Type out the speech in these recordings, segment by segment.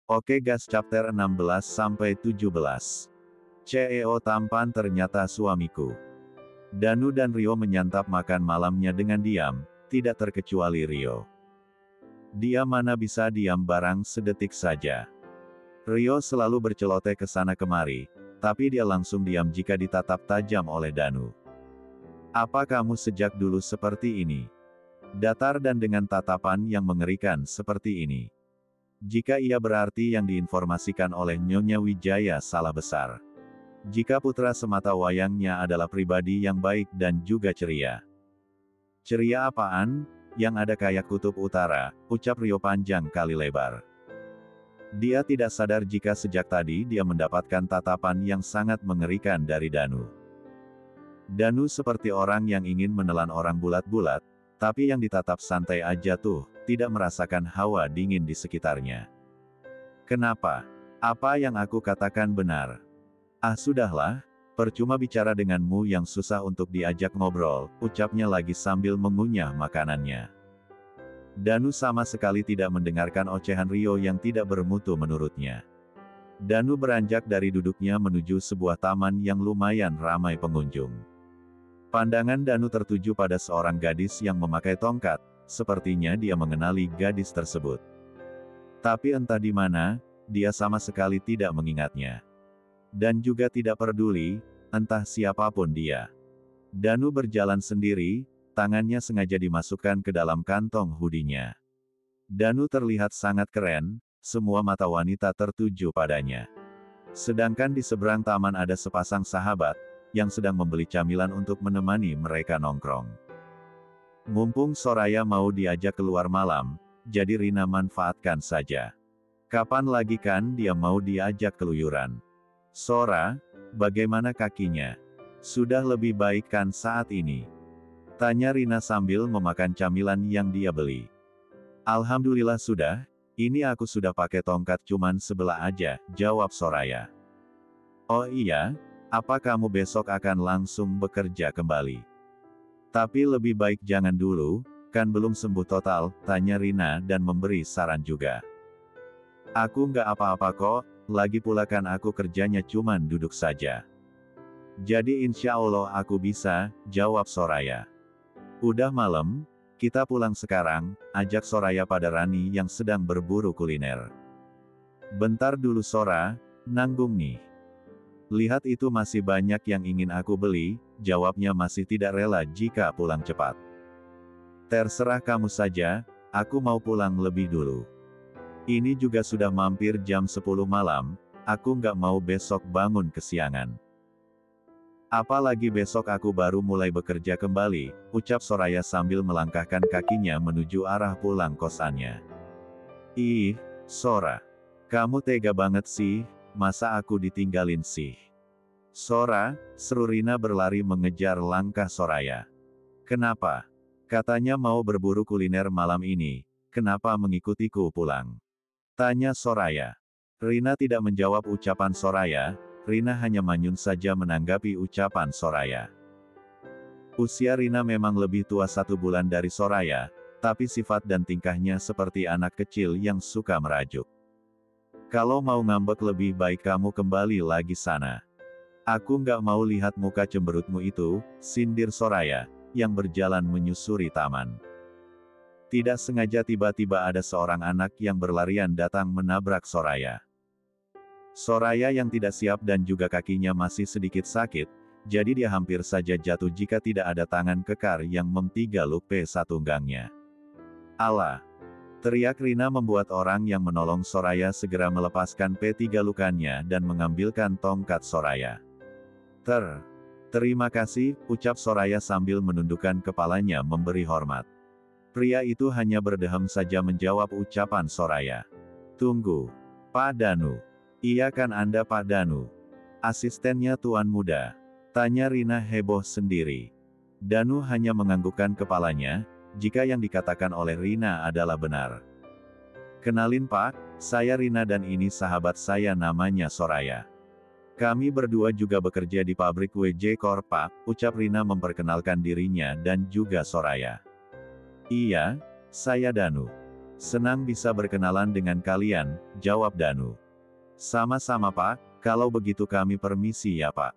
Oke gas chapter 16-17. CEO tampan ternyata suamiku. Danu dan Rio menyantap makan malamnya dengan diam, tidak terkecuali Rio. Dia mana bisa diam barang sedetik saja. Rio selalu berceloteh ke sana kemari, tapi dia langsung diam jika ditatap tajam oleh Danu. Apa kamu sejak dulu seperti ini? Datar dan dengan tatapan yang mengerikan seperti ini. Jika ia berarti yang diinformasikan oleh Nyonya Wijaya salah besar. Jika putra semata wayangnya adalah pribadi yang baik dan juga ceria. Ceria apaan? Yang ada kayak kutub utara, ucap Rio panjang kali lebar. Dia tidak sadar jika sejak tadi dia mendapatkan tatapan yang sangat mengerikan dari Danu. Danu seperti orang yang ingin menelan orang bulat-bulat, tapi yang ditatap santai aja tuh, tidak merasakan hawa dingin di sekitarnya. Kenapa? Apa yang aku katakan benar? Ah sudahlah, percuma bicara denganmu yang susah untuk diajak ngobrol, ucapnya lagi sambil mengunyah makanannya. Danu sama sekali tidak mendengarkan ocehan Rio yang tidak bermutu menurutnya. Danu beranjak dari duduknya menuju sebuah taman yang lumayan ramai pengunjung. Pandangan Danu tertuju pada seorang gadis yang memakai tongkat, sepertinya dia mengenali gadis tersebut. Tapi entah di mana, dia sama sekali tidak mengingatnya. Dan juga tidak peduli, entah siapapun dia. Danu berjalan sendiri, tangannya sengaja dimasukkan ke dalam kantong hoodie-nya. Danu terlihat sangat keren, semua mata wanita tertuju padanya. Sedangkan di seberang taman ada sepasang sahabat, yang sedang membeli camilan untuk menemani mereka nongkrong. Mumpung Soraya mau diajak keluar malam, jadi Rina manfaatkan saja. Kapan lagi kan dia mau diajak keluyuran? Sora, bagaimana kakinya? Sudah lebih baik kan saat ini? Tanya Rina sambil memakan camilan yang dia beli. Alhamdulillah sudah, ini aku sudah pakai tongkat cuman sebelah aja, jawab Soraya. Oh iya? Apa kamu besok akan langsung bekerja kembali? Tapi lebih baik jangan dulu, kan belum sembuh total, tanya Rina dan memberi saran juga. Aku nggak apa-apa kok, lagi pula kan aku kerjanya cuman duduk saja. Jadi insya Allah aku bisa, jawab Soraya. Udah malam, kita pulang sekarang, ajak Soraya pada Rani yang sedang berburu kuliner. Bentar dulu Sora, nanggung nih. Lihat itu masih banyak yang ingin aku beli, jawabnya masih tidak rela jika pulang cepat. Terserah kamu saja, aku mau pulang lebih dulu. Ini juga sudah mampir jam 10 malam, aku nggak mau besok bangun kesiangan. Apalagi besok aku baru mulai bekerja kembali, ucap Soraya sambil melangkahkan kakinya menuju arah pulang kosannya. Ih, Sora. Kamu tega banget sih, masa aku ditinggalin sih? Sora, seru Rina berlari mengejar langkah Soraya. Kenapa? Katanya mau berburu kuliner malam ini, kenapa mengikutiku pulang? Tanya Soraya. Rina tidak menjawab ucapan Soraya, Rina hanya manyun saja menanggapi ucapan Soraya. Usia Rina memang lebih tua 1 bulan dari Soraya, tapi sifat dan tingkahnya seperti anak kecil yang suka merajuk. Kalau mau ngambek lebih baik kamu kembali lagi sana. Aku nggak mau lihat muka cemberutmu itu, sindir Soraya, yang berjalan menyusuri taman. Tidak sengaja tiba-tiba ada seorang anak yang berlarian datang menabrak Soraya. Soraya yang tidak siap dan juga kakinya masih sedikit sakit, jadi dia hampir saja jatuh jika tidak ada tangan kekar yang memtigaluk P1 tunggangnya. Allah! Teriak Rina membuat orang yang menolong Soraya segera melepaskan P3 lukannya dan mengambilkan tongkat Soraya. Terima kasih, ucap Soraya sambil menundukkan kepalanya memberi hormat. Pria itu hanya berdeham saja menjawab ucapan Soraya. Tunggu. Pak Danu. Iya kan Anda Pak Danu? Asistennya Tuan Muda. Tanya Rina heboh sendiri. Danu hanya menganggukkan kepalanya, jika yang dikatakan oleh Rina adalah benar. Kenalin Pak, saya Rina dan ini sahabat saya namanya Soraya. Kami berdua juga bekerja di pabrik WJ Corp Pak, ucap Rina memperkenalkan dirinya dan juga Soraya. Iya, saya Danu. Senang bisa berkenalan dengan kalian, jawab Danu. Sama-sama Pak, kalau begitu kami permisi ya Pak.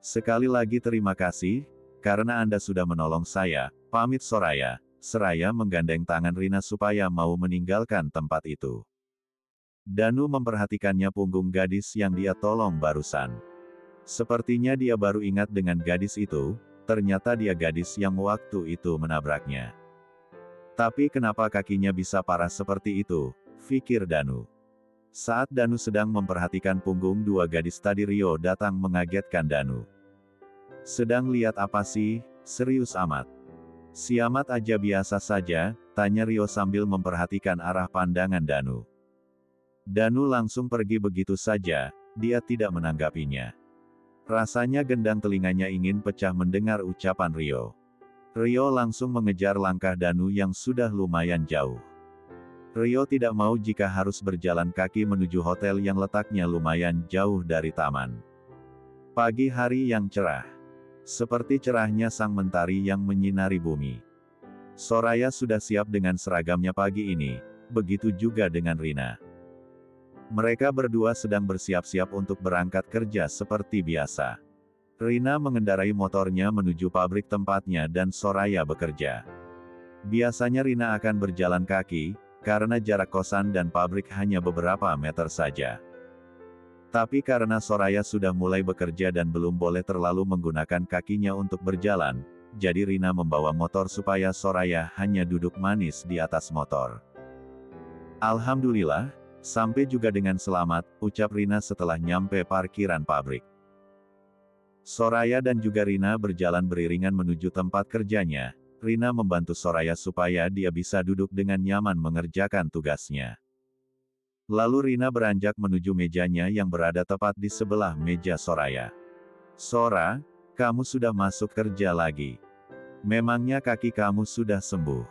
Sekali lagi terima kasih, karena Anda sudah menolong saya, pamit Soraya. Seraya menggandeng tangan Rina supaya mau meninggalkan tempat itu. Danu memperhatikannya punggung gadis yang dia tolong barusan. Sepertinya dia baru ingat dengan gadis itu, ternyata dia gadis yang waktu itu menabraknya. Tapi kenapa kakinya bisa parah seperti itu, pikir Danu. Saat Danu sedang memperhatikan punggung dua gadis tadi Rio datang mengagetkan Danu. Sedang lihat apa sih, serius amat. Siamat aja biasa saja, tanya Rio sambil memperhatikan arah pandangan Danu. Danu langsung pergi begitu saja, dia tidak menanggapinya. Rasanya gendang telinganya ingin pecah mendengar ucapan Rio. Rio langsung mengejar langkah Danu yang sudah lumayan jauh. Rio tidak mau jika harus berjalan kaki menuju hotel yang letaknya lumayan jauh dari taman. Pagi hari yang cerah. Seperti cerahnya sang mentari yang menyinari bumi. Soraya sudah siap dengan seragamnya pagi ini, begitu juga dengan Rina. Mereka berdua sedang bersiap-siap untuk berangkat kerja seperti biasa. Rina mengendarai motornya menuju pabrik tempatnya dan Soraya bekerja. Biasanya Rina akan berjalan kaki, karena jarak kosan dan pabrik hanya beberapa meter saja. Tapi karena Soraya sudah mulai bekerja dan belum boleh terlalu menggunakan kakinya untuk berjalan, jadi Rina membawa motor supaya Soraya hanya duduk manis di atas motor. Alhamdulillah, sampai juga dengan selamat, ucap Rina setelah nyampe parkiran pabrik. Soraya dan juga Rina berjalan beriringan menuju tempat kerjanya. Rina membantu Soraya supaya dia bisa duduk dengan nyaman mengerjakan tugasnya. Lalu Rina beranjak menuju mejanya yang berada tepat di sebelah meja Soraya. Sora, kamu sudah masuk kerja lagi. Memangnya kaki kamu sudah sembuh?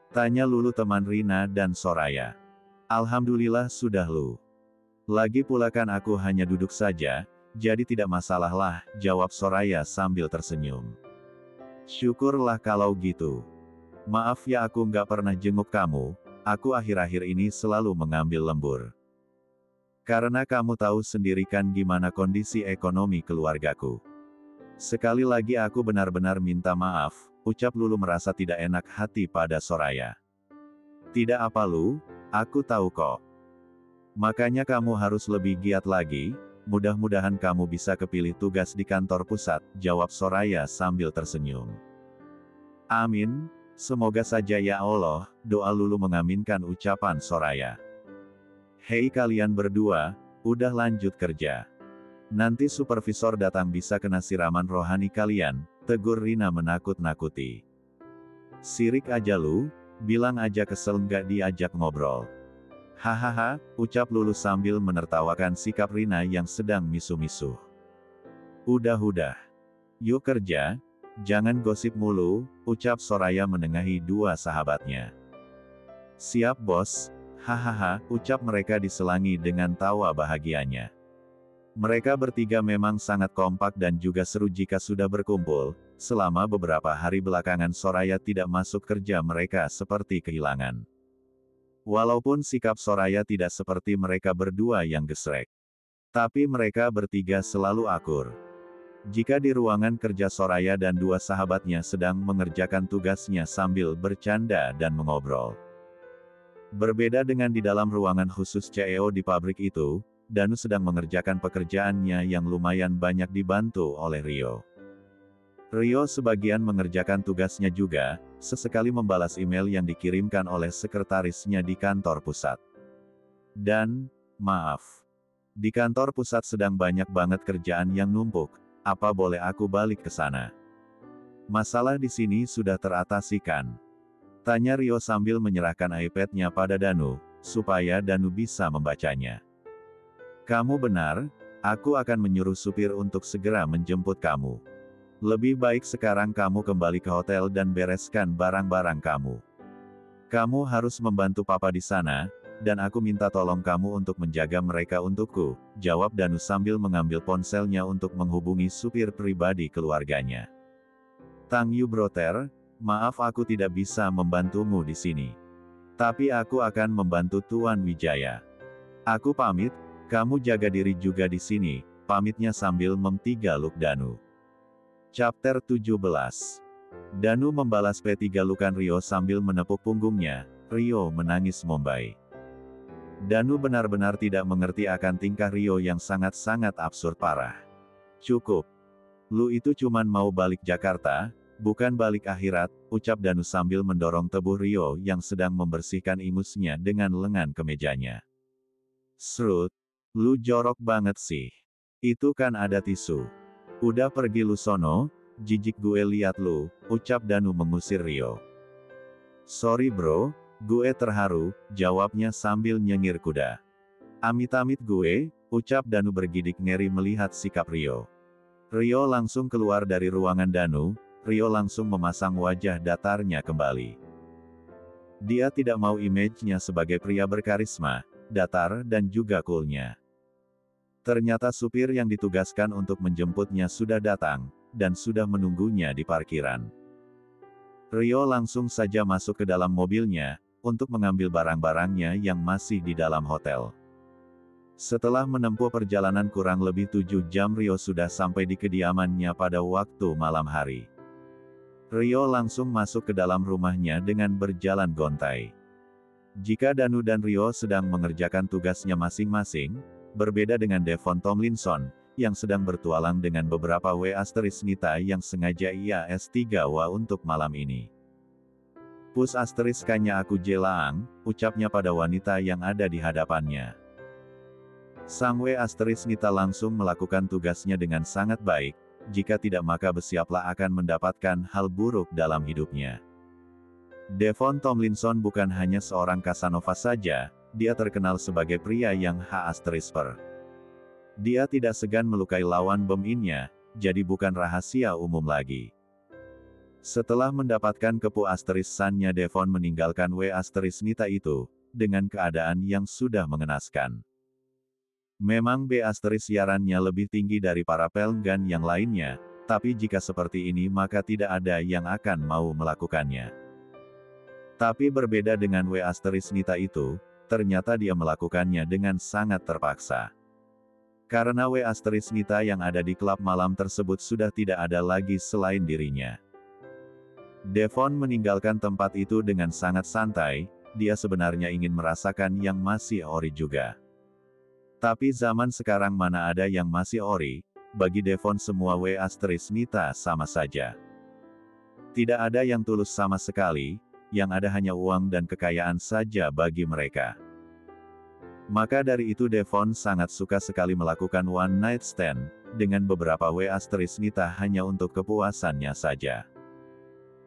Tanya Lulu teman Rina dan Soraya. Alhamdulillah sudah Lu. Lagi pula kan aku hanya duduk saja, jadi tidak masalah lah, jawab Soraya sambil tersenyum. Syukurlah kalau gitu. Maaf ya aku nggak pernah jenguk kamu. Aku akhir-akhir ini selalu mengambil lembur. Karena kamu tahu sendiri kan gimana kondisi ekonomi keluargaku. Sekali lagi aku benar-benar minta maaf, ucap Lulu merasa tidak enak hati pada Soraya. Tidak apa Lu, aku tahu kok. Makanya kamu harus lebih giat lagi, mudah-mudahan kamu bisa kepilih tugas di kantor pusat, jawab Soraya sambil tersenyum. Amin. Semoga saja ya Allah, doa Lulu mengaminkan ucapan Soraya. Hei kalian berdua, udah lanjut kerja. Nanti supervisor datang bisa kena siraman rohani kalian, tegur Rina menakut-nakuti. Sirik aja lu, bilang aja kesel nggak diajak ngobrol. Hahaha, ucap Lulu sambil menertawakan sikap Rina yang sedang misuh-misuh. Udah. Yuk kerja. Jangan gosip mulu, ucap Soraya menengahi dua sahabatnya. Siap bos, hahaha, ucap mereka diselangi dengan tawa bahagianya. Mereka bertiga memang sangat kompak dan juga seru jika sudah berkumpul. Selama beberapa hari belakangan Soraya tidak masuk kerja mereka seperti kehilangan. Walaupun sikap Soraya tidak seperti mereka berdua yang gesrek. Tapi mereka bertiga selalu akur. Jika di ruangan kerja Soraya dan dua sahabatnya sedang mengerjakan tugasnya sambil bercanda dan mengobrol. Berbeda dengan di dalam ruangan khusus CEO di pabrik itu, Danu sedang mengerjakan pekerjaannya yang lumayan banyak dibantu oleh Rio. Rio sebagian mengerjakan tugasnya juga, sesekali membalas email yang dikirimkan oleh sekretarisnya di kantor pusat. Dan, maaf. Di kantor pusat sedang banyak banget kerjaan yang numpuk. Apa boleh aku balik ke sana? Masalah di sini sudah teratasi kan? Tanya Rio sambil menyerahkan iPad-nya pada Danu, supaya Danu bisa membacanya. Kamu benar, aku akan menyuruh supir untuk segera menjemput kamu. Lebih baik sekarang kamu kembali ke hotel dan bereskan barang-barang kamu. Kamu harus membantu papa di sana, dan aku minta tolong kamu untuk menjaga mereka untukku, jawab Danu sambil mengambil ponselnya untuk menghubungi supir pribadi keluarganya. Tang Yu Broter, maaf aku tidak bisa membantumu di sini. Tapi aku akan membantu Tuan Wijaya. Aku pamit, kamu jaga diri juga di sini, pamitnya sambil memtigaluk Danu. Chapter 17. Danu membalas petigalukan Rio sambil menepuk punggungnya. Rio menangis membaik. Danu benar-benar tidak mengerti akan tingkah Rio yang sangat-sangat absurd parah. Cukup. Lu itu cuman mau balik Jakarta, bukan balik akhirat, ucap Danu sambil mendorong tubuh Rio yang sedang membersihkan ingusnya dengan lengan kemejanya. Srut, lu jorok banget sih. Itu kan ada tisu. Udah pergi lu sono, jijik gue liat lu, ucap Danu mengusir Rio. Sorry bro, gue terharu, jawabnya sambil nyengir kuda. Amit-amit gue, ucap Danu bergidik ngeri melihat sikap Rio. Rio langsung keluar dari ruangan Danu, Rio langsung memasang wajah datarnya kembali. Dia tidak mau image-nya sebagai pria berkarisma, datar dan juga cool-nya. Ternyata supir yang ditugaskan untuk menjemputnya sudah datang, dan sudah menunggunya di parkiran. Rio langsung saja masuk ke dalam mobilnya, untuk mengambil barang-barangnya yang masih di dalam hotel. Setelah menempuh perjalanan kurang lebih 7 jam Rio sudah sampai di kediamannya pada waktu malam hari. Rio langsung masuk ke dalam rumahnya dengan berjalan gontai. Jika Danu dan Rio sedang mengerjakan tugasnya masing-masing, berbeda dengan Devon Tomlinson, yang sedang bertualang dengan beberapa Nita yang sengaja ia S3W untuk malam ini. Pus kanya aku jelaang, ucapnya pada wanita yang ada di hadapannya. Sang Nita langsung melakukan tugasnya dengan sangat baik, jika tidak maka bersiaplah akan mendapatkan hal buruk dalam hidupnya. Devon Tomlinson bukan hanya seorang Casanova saja, dia terkenal sebagai pria yang H*per. Dia tidak segan melukai lawan bom-innya, jadi bukan rahasia umum lagi. Setelah mendapatkan kepuasan-nya Devon meninggalkan Nita itu, dengan keadaan yang sudah mengenaskan. Memang B*siarannya lebih tinggi dari para pelanggan yang lainnya, tapi jika seperti ini maka tidak ada yang akan mau melakukannya. Tapi berbeda dengan Nita itu, ternyata dia melakukannya dengan sangat terpaksa. Karena Nita yang ada di klub malam tersebut sudah tidak ada lagi selain dirinya. Devon meninggalkan tempat itu dengan sangat santai, dia sebenarnya ingin merasakan yang masih ori juga. Tapi zaman sekarang mana ada yang masih ori, bagi Devon semua Nita sama saja. Tidak ada yang tulus sama sekali, yang ada hanya uang dan kekayaan saja bagi mereka. Maka dari itu Devon sangat suka sekali melakukan one night stand, dengan beberapa Nita hanya untuk kepuasannya saja.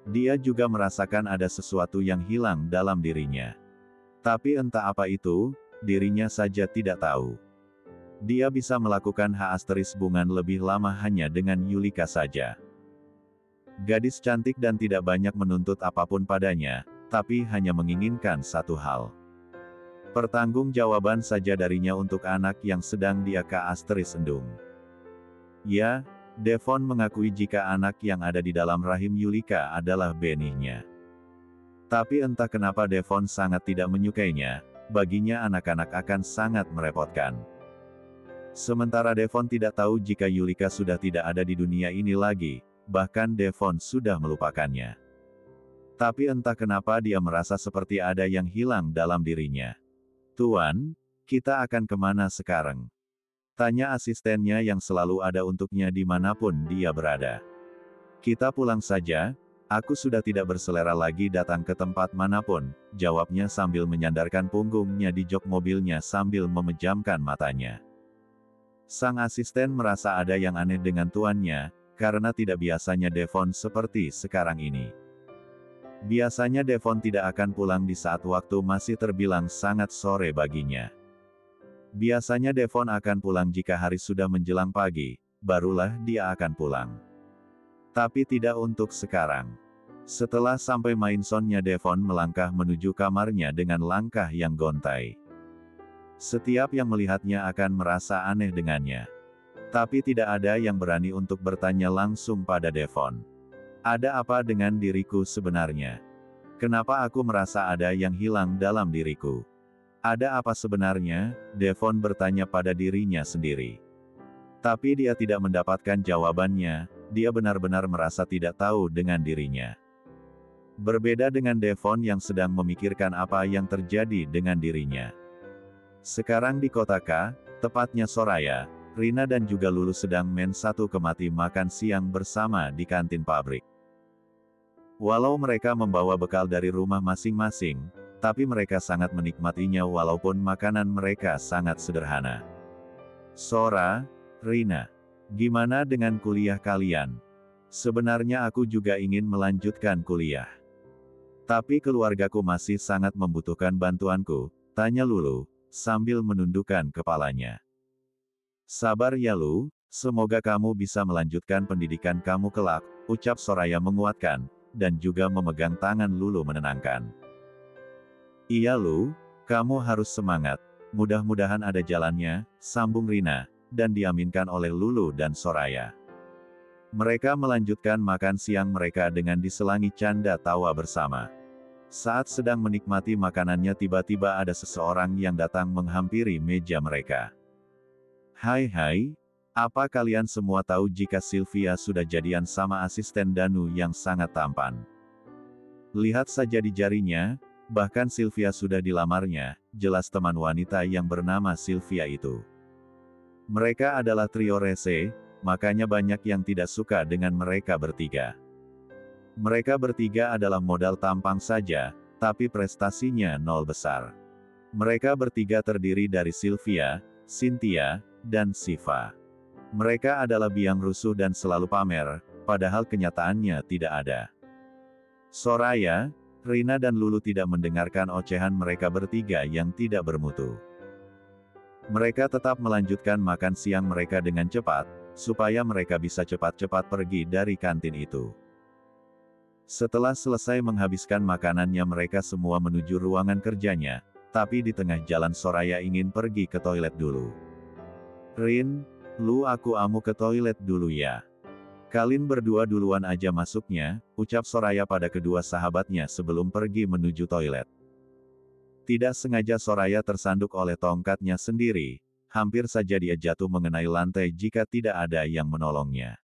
Dia juga merasakan ada sesuatu yang hilang dalam dirinya. Tapi entah apa itu, dirinya saja tidak tahu. Dia bisa melakukan hubungan lebih lama hanya dengan Yulika saja. Gadis cantik dan tidak banyak menuntut apapun padanya, tapi hanya menginginkan satu hal. Pertanggungjawaban saja darinya untuk anak yang sedang dia endung. Ya, Devon mengakui jika anak yang ada di dalam rahim Yulika adalah benihnya. Tapi entah kenapa Devon sangat tidak menyukainya, baginya anak-anak akan sangat merepotkan. Sementara Devon tidak tahu jika Yulika sudah tidak ada di dunia ini lagi, bahkan Devon sudah melupakannya. Tapi entah kenapa dia merasa seperti ada yang hilang dalam dirinya. Tuan, kita akan kemana sekarang? Tanya asistennya yang selalu ada untuknya dimanapun dia berada. Kita pulang saja, aku sudah tidak berselera lagi datang ke tempat manapun, jawabnya sambil menyandarkan punggungnya di jok mobilnya sambil memejamkan matanya. Sang asisten merasa ada yang aneh dengan tuannya, karena tidak biasanya Devon seperti sekarang ini. Biasanya Devon tidak akan pulang di saat waktu masih terbilang sangat sore baginya. Biasanya Devon akan pulang jika hari sudah menjelang pagi, barulah dia akan pulang. Tapi tidak untuk sekarang. Setelah sampai Mainsonnya Devon melangkah menuju kamarnya dengan langkah yang gontai. Setiap yang melihatnya akan merasa aneh dengannya. Tapi tidak ada yang berani untuk bertanya langsung pada Devon. Ada apa dengan diriku sebenarnya? Kenapa aku merasa ada yang hilang dalam diriku? Ada apa sebenarnya? Devon bertanya pada dirinya sendiri. Tapi dia tidak mendapatkan jawabannya, dia benar-benar merasa tidak tahu dengan dirinya. Berbeda dengan Devon yang sedang memikirkan apa yang terjadi dengan dirinya. Sekarang di kota K, tepatnya Soraya, Rina dan juga Lulu sedang satu kemati makan siang bersama di kantin pabrik. Walau mereka membawa bekal dari rumah masing-masing, tapi mereka sangat menikmatinya walaupun makanan mereka sangat sederhana. Sora, Rina, gimana dengan kuliah kalian? Sebenarnya aku juga ingin melanjutkan kuliah. Tapi keluargaku masih sangat membutuhkan bantuanku, tanya Lulu, sambil menundukkan kepalanya. Sabar ya Lu, semoga kamu bisa melanjutkan pendidikan kamu kelak, ucap Soraya menguatkan, dan juga memegang tangan Lulu menenangkan. Iya Lu, kamu harus semangat, mudah-mudahan ada jalannya, sambung Rina, dan diaminkan oleh Lulu dan Soraya. Mereka melanjutkan makan siang mereka dengan diselangi canda tawa bersama. Saat sedang menikmati makanannya tiba-tiba ada seseorang yang datang menghampiri meja mereka. Hai, apa kalian semua tahu jika Sylvia sudah jadian sama asisten Danu yang sangat tampan? Lihat saja di jarinya, bahkan Sylvia sudah dilamarnya, jelas teman wanita yang bernama Sylvia itu. Mereka adalah trio rese, makanya banyak yang tidak suka dengan mereka bertiga. Mereka bertiga adalah modal tampang saja, tapi prestasinya nol besar. Mereka bertiga terdiri dari Sylvia, Cynthia, dan Siva. Mereka adalah biang rusuh dan selalu pamer, padahal kenyataannya tidak ada. Soraya, Rina dan Lulu tidak mendengarkan ocehan mereka bertiga yang tidak bermutu. Mereka tetap melanjutkan makan siang mereka dengan cepat, supaya mereka bisa cepat-cepat pergi dari kantin itu. Setelah selesai menghabiskan makanannya mereka semua menuju ruangan kerjanya, tapi di tengah jalan Soraya ingin pergi ke toilet dulu. Rin, Lu aku ke toilet dulu ya. Kalian berdua duluan aja masuknya, ucap Soraya pada kedua sahabatnya sebelum pergi menuju toilet. Tidak sengaja Soraya tersanduk oleh tongkatnya sendiri, hampir saja dia jatuh mengenai lantai jika tidak ada yang menolongnya.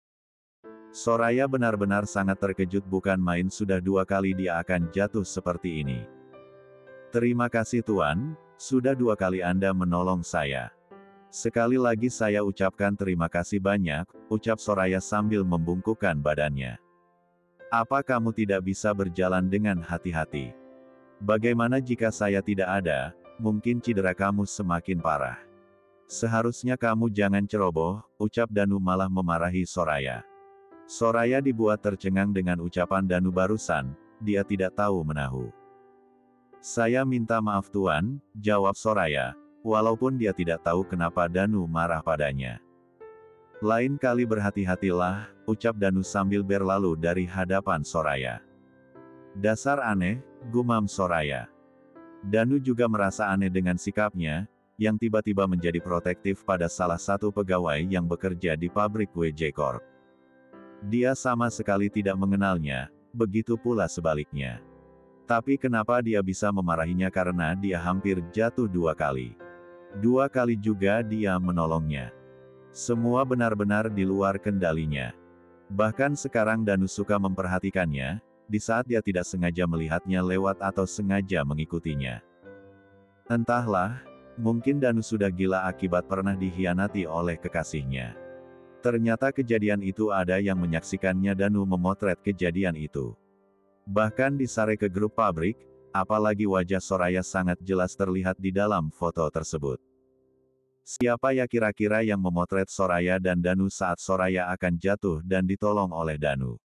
Soraya benar-benar sangat terkejut bukan main sudah 2 kali dia akan jatuh seperti ini. Terima kasih Tuan, sudah 2 kali Anda menolong saya. Sekali lagi saya ucapkan terima kasih banyak, ucap Soraya sambil membungkukkan badannya. Apa kamu tidak bisa berjalan dengan hati-hati? Bagaimana jika saya tidak ada, mungkin cedera kamu semakin parah. Seharusnya kamu jangan ceroboh, ucap Danu malah memarahi Soraya. Soraya dibuat tercengang dengan ucapan Danu barusan, dia tidak tahu menahu. Saya minta maaf Tuan, jawab Soraya. Walaupun dia tidak tahu kenapa Danu marah padanya. Lain kali berhati-hatilah, ucap Danu sambil berlalu dari hadapan Soraya. Dasar aneh, gumam Soraya. Danu juga merasa aneh dengan sikapnya, yang tiba-tiba menjadi protektif pada salah satu pegawai yang bekerja di pabrik WJ Corp. Dia sama sekali tidak mengenalnya, begitu pula sebaliknya. Tapi kenapa dia bisa memarahinya karena dia hampir jatuh 2 kali. 2 kali juga dia menolongnya. Semua benar-benar di luar kendalinya. Bahkan sekarang Danu suka memperhatikannya, di saat dia tidak sengaja melihatnya lewat atau sengaja mengikutinya. Entahlah, mungkin Danu sudah gila akibat pernah dikhianati oleh kekasihnya. Ternyata kejadian itu ada yang menyaksikannya. Danu memotret kejadian itu. Bahkan disare ke grup pabrik, apalagi wajah Soraya sangat jelas terlihat di dalam foto tersebut. Siapa ya kira-kira yang memotret Soraya dan Danu saat Soraya akan jatuh dan ditolong oleh Danu?